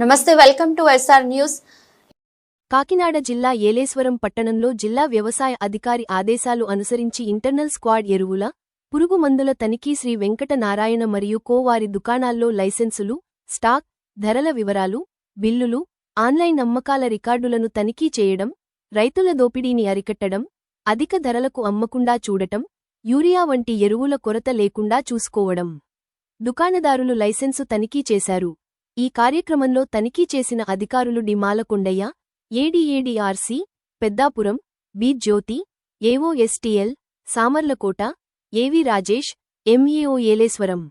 నమస్తే, welcome to SR news. Kakinada జిల్లా ఏలేశ్వరం పట్టణంలో జిల్లా వ్యవసాయ అధికారి ఆదేశాలు అనుసరించి ఇంటర్నల్ స్క్వాడ్ ఎరువుల, పురుగు మందుల తనిఖీ శ్రీ వెంకట నారాయణ మరియు కో వారి దుకాణాల్లో లైసెన్సులు, స్టాక్, ధరల వివరాలు, బిల్లులు, ఆన్లైన్ అమ్మకాల రికార్డులను తనిఖీ చేయడం, రైతుల దోపిడీని అరికట్టడం, అధిక ధరలకు అమ్మకుండా చూడటం, యూరియా వంటి ఎరువుల కొరత లేకుండా చూసుకోవడం. దుకాణదారులు లైసెన్సు తనిఖీ చేశారు. ఈ కార్యక్రమంలో తనిఖీ చేసిన అధికారులు డి మాలకొండయ్య, ఏడీఏడీఆర్సీ, పెద్దాపురం, బి జ్యోతి, ఏవో ఎస్టీఎల్, సామర్లకోట, ఏవి రాజేష్, ఎంఈఓ ఏలేశ్వరం.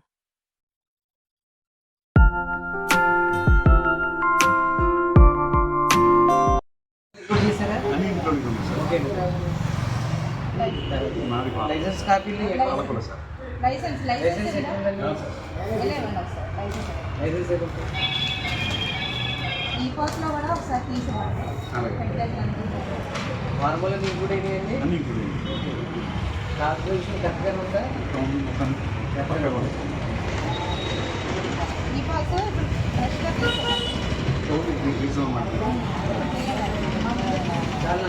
ఈ కోర్సులో కూడా ఒకసారి తీసుకోండి. నార్మల్గా మీకు కూడా ఇదేంటి కాల్కులేషన్ కరెక్ట్గా ఉందా? ఈ పాస్ ఫ్రెష్గా తీసుకోండి. చాలా